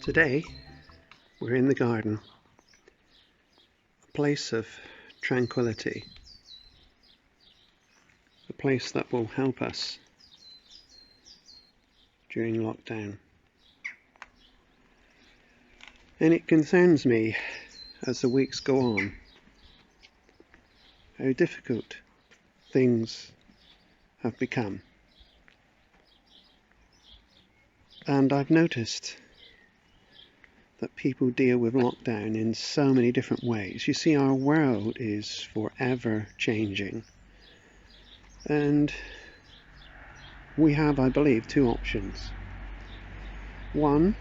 Today we're in the garden, a place of tranquility, a place that will help us during lockdown. And it concerns me as the weeks go on how difficult things have become. And I've noticed that people deal with lockdown in so many different ways. You see, our world is forever changing. And we have, I believe, two options. One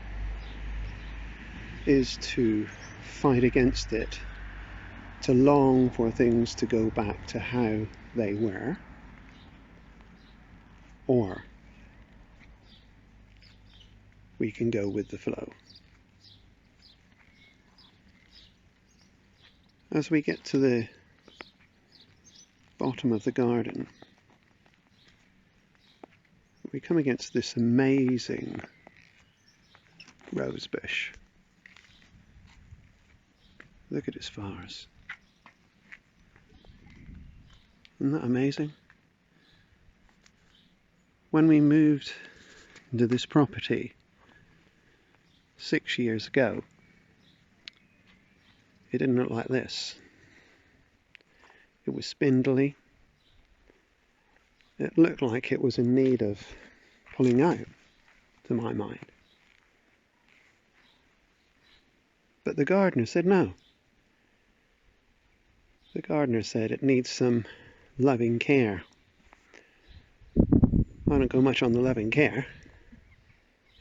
is to fight against it, to long for things to go back to how they were, or we can go with the flow. As we get to the bottom of the garden, we come against this amazing rose bush. Look at its flowers. Isn't that amazing? When we moved into this property 6 years ago, it didn't look like this. It was spindly. It looked like it was in need of pulling out, to my mind. But the gardener said no. The gardener said it needs some loving care. I don't go much on the loving care.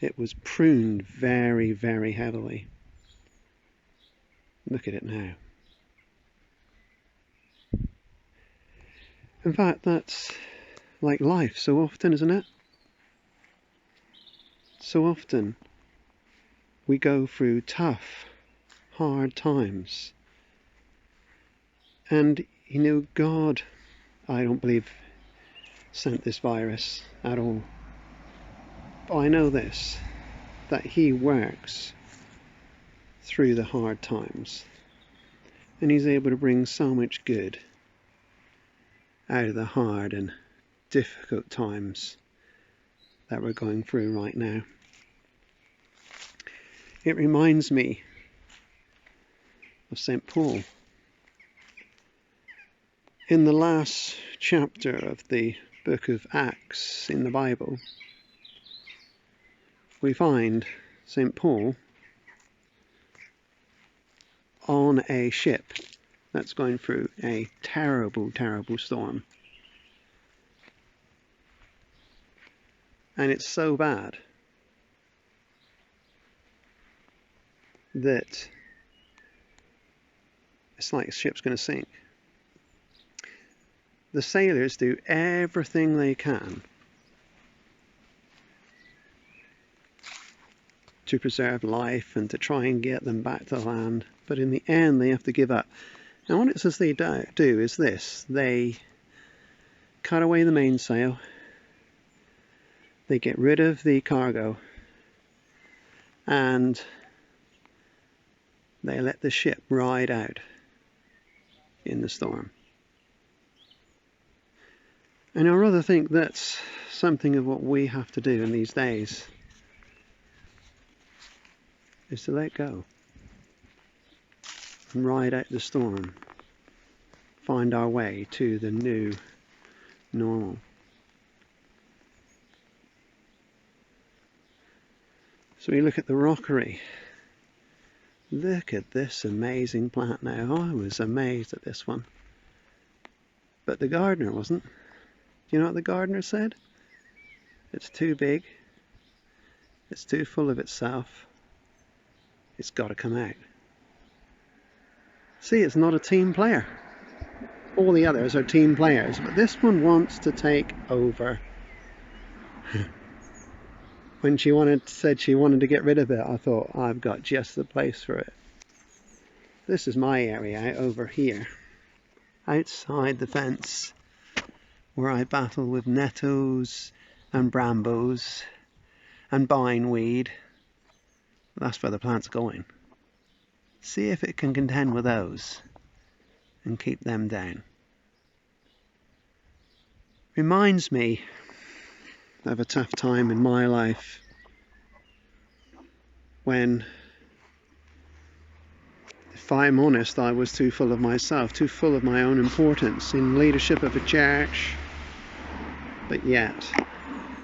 It was pruned very, very heavily. Look at it now. In fact, that's like life so often, isn't it? So often we go through tough, hard times. And, you know, God, I don't believe, sent this virus at all. But I know this, that He works through the hard times. And He's able to bring so much good out of the hard and difficult times that we're going through right now. It reminds me of St. Paul. In the last chapter of the book of Acts in the Bible, we find St. Paul on a ship that's going through a terrible, terrible storm. And it's so bad that it's like the ship's going to sink. The sailors do everything they can to preserve life and to try and get them back to land, but in the end they have to give up. Now what it says they do is this: they cut away the mainsail, they get rid of the cargo, and they let the ship ride out in the storm. And I rather think that's something of what we have to do in these days, is to let go and ride out the storm, find our way to the new normal. So we look at the rockery. Look at this amazing plant now. I was amazed at this one. But the gardener wasn't. Do you know what the gardener said? It's too big. It's too full of itself. It's got to come out. See, it's not a team player. All the others are team players, but this one wants to take over. When she said she wanted to get rid of it, I thought, I've got just the place for it. This is my area out over here, outside the fence, where I battle with nettles and brambles and bindweed That's where the plant's going. See if it can contend with those and keep them down. Reminds me of a tough time in my life when, if I'm honest, I was too full of myself, too full of my own importance in leadership of a church, but yet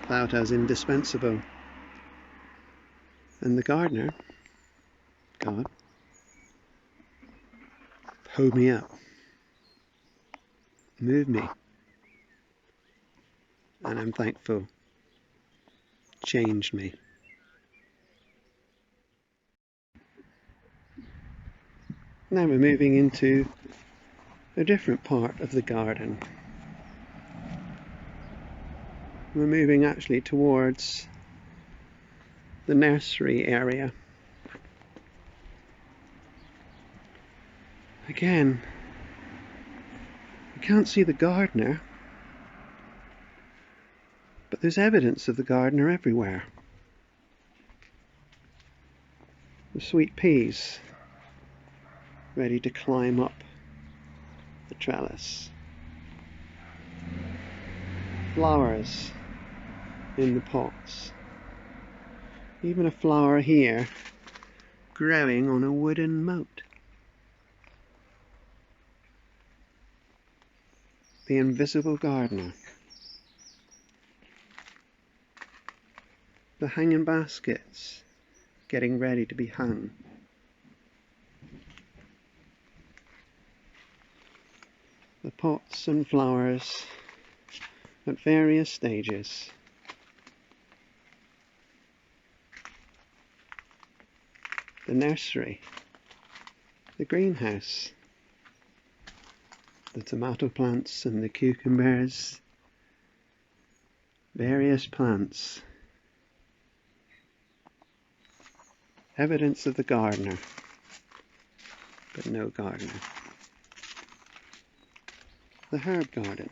felt as indispensable. And the gardener, God, pulled me up, moved me, and I'm thankful, changed me. Now we're moving into a different part of the garden. We're moving actually towards the nursery area. Again, you can't see the gardener, but there's evidence of the gardener everywhere. The sweet peas ready to climb up the trellis. Flowers in the pots. Even a flower here growing on a wooden moat. The invisible gardener. The hanging baskets getting ready to be hung. The pots and flowers at various stages. The nursery. The greenhouse. The tomato plants and the cucumbers. Various plants. Evidence of the gardener, but no gardener. The herb garden.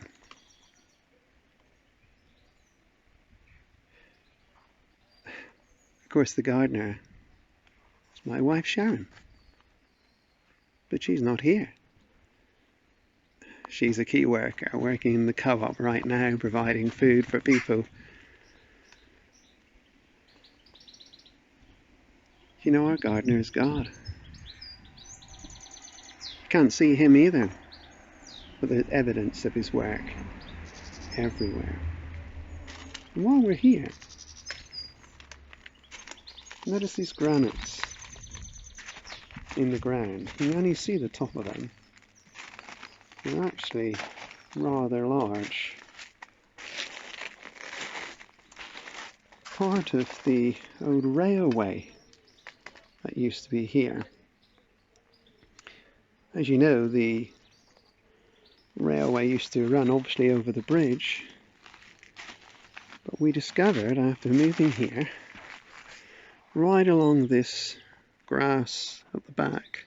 Of course, the gardener is my wife Sharon, but she's not here. She's a key worker working in the co-op right now, providing food for people. You know, our gardener is God. Can't see him either, but there's evidence of his work everywhere. And while we're here, notice these granites in the ground. You only see the top of them. They're actually rather large. Part of the old railway that used to be here. As you know, the railway used to run obviously over the bridge, but we discovered after moving here, right along this grass at the back,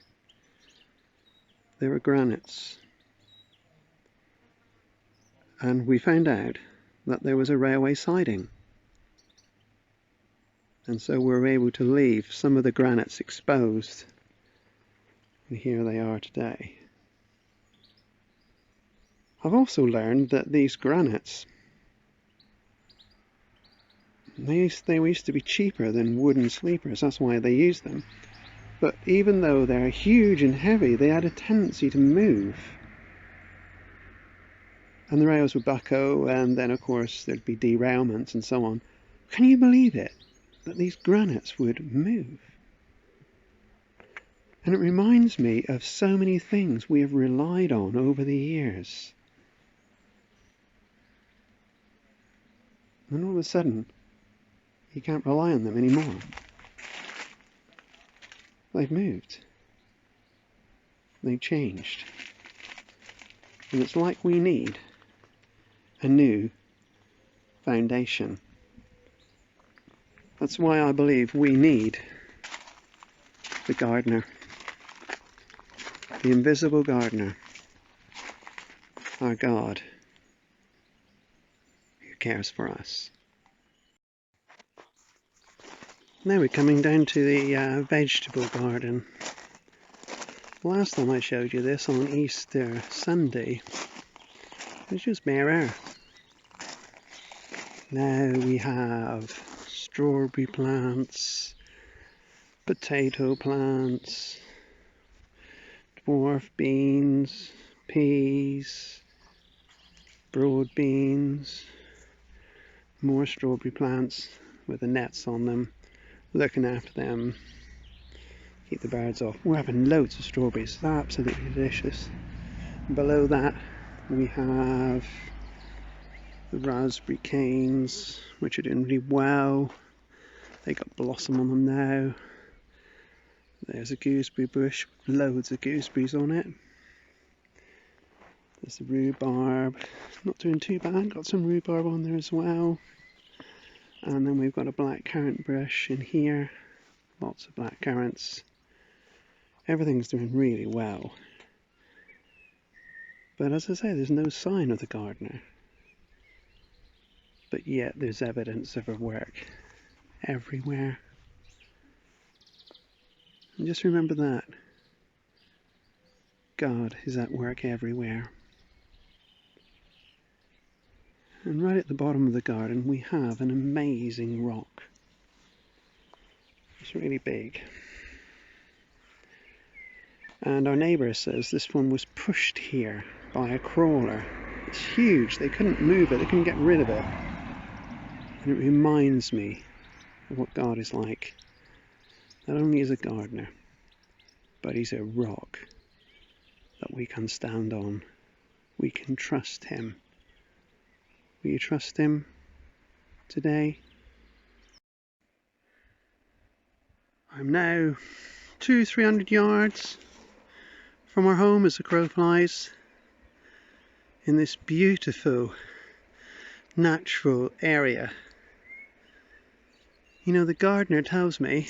there were granites. And we found out that there was a railway siding. And so we were able to leave some of the granites exposed. And here they are today. I've also learned that these granites, they used to be cheaper than wooden sleepers. That's why they use them. But even though they're huge and heavy, they had a tendency to move. And the rails would buckle, and then of course there'd be derailments and so on. Can you believe it? That these granites would move. And it reminds me of so many things we have relied on over the years. And all of a sudden, you can't rely on them anymore. They've moved. They've changed. And it's like we need a new foundation. That's why I believe we need the gardener, the invisible gardener, our God, who cares for us. Now we're coming down to the vegetable garden. Last time I showed you this on Easter Sunday, it was just bare air. Now we have strawberry plants, potato plants, dwarf beans, peas, broad beans, more strawberry plants with the nets on them, looking after them, keep the birds off. We're having loads of strawberries, they're absolutely delicious. Below that we have the raspberry canes, which are doing really well. They got blossom on them now. There's a gooseberry bush with loads of gooseberries on it. There's the rhubarb, not doing too bad, got some rhubarb on there as well. And then we've got a black currant bush in here, lots of black currants. Everything's doing really well. But as I say, there's no sign of the gardener. But yet there's evidence of her work everywhere. And just remember that. God is at work everywhere. And right at the bottom of the garden we have an amazing rock. It's really big. And our neighbour says this one was pushed here by a crawler. It's huge, they couldn't move it, they couldn't get rid of it. And it reminds me of what God is like. Not only is a gardener, but he's a rock that we can stand on. We can trust him. Will you trust him today? I'm now 200-300 yards from our home as the crow flies, in this beautiful natural area. You know, the gardener tells me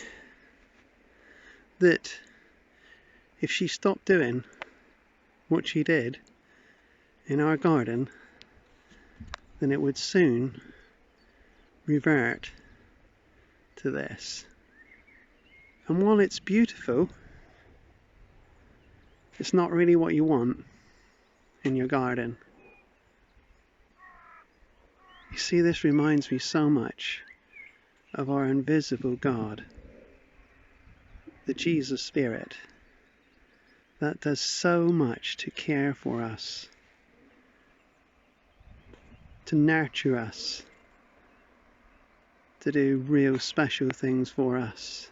that if she stopped doing what she did in our garden, then it would soon revert to this. And while it's beautiful, it's not really what you want in your garden. You see, this reminds me so much of our invisible God, the Jesus Spirit, that does so much to care for us, to nurture us, to do real special things for us.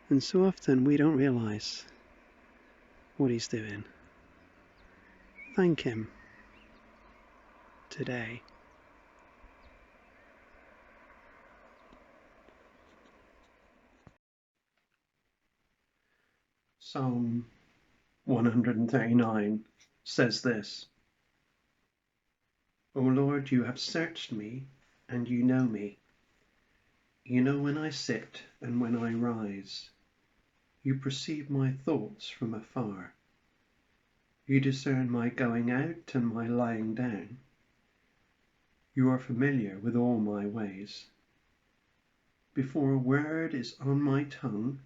And so often we don't realise what he's doing. Thank him today. Psalm 139 says this: O Lord, you have searched me, and you know me. You know when I sit and when I rise. You perceive my thoughts from afar. You discern my going out and my lying down. You are familiar with all my ways. Before a word is on my tongue,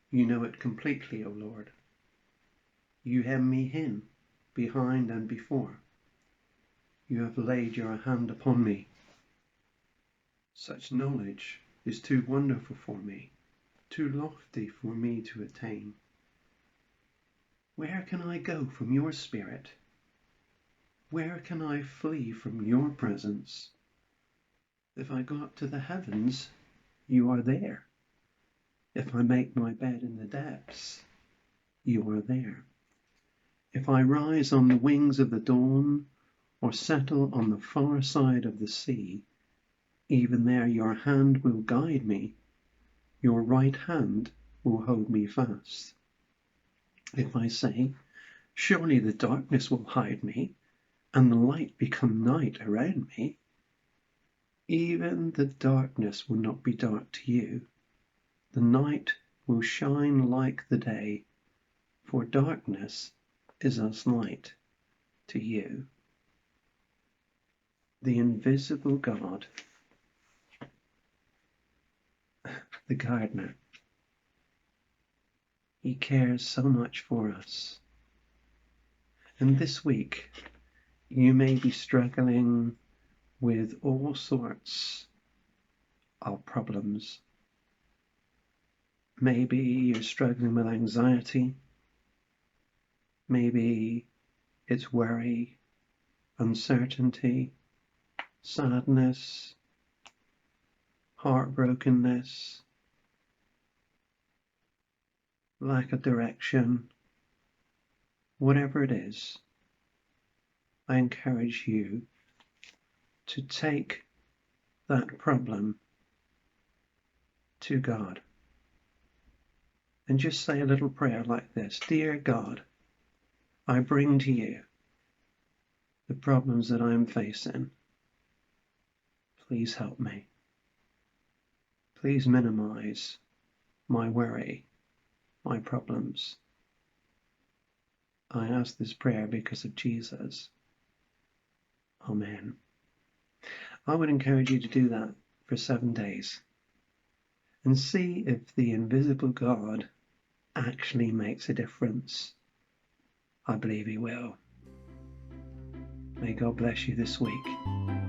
you know it completely, O Lord. You hem me in, behind and before. You have laid your hand upon me. Such knowledge is too wonderful for me, too lofty for me to attain. Where can I go from your spirit? Where can I flee from your presence? If I go up to the heavens, you are there. If I make my bed in the depths, you are there. If I rise on the wings of the dawn, or settle on the far side of the sea, even there your hand will guide me, your right hand will hold me fast. If I say, surely the darkness will hide me, and the light become night around me, even the darkness will not be dark to you. The night will shine like the day, for darkness is as light to you. The invisible God the gardener. He cares so much for us. And this week, you may be struggling with all sorts of problems. Maybe you're struggling with anxiety. Maybe it's worry, uncertainty, sadness, heartbrokenness, lack of direction. Whatever it is, I encourage you to take that problem to God and just say a little prayer like this: Dear God, I bring to you the problems that I'm facing. Please help me. Please minimize my worry, my problems. I ask this prayer because of Jesus. Amen. I would encourage you to do that for 7 days and see if the invisible God actually makes a difference. I believe he will. May God bless you this week.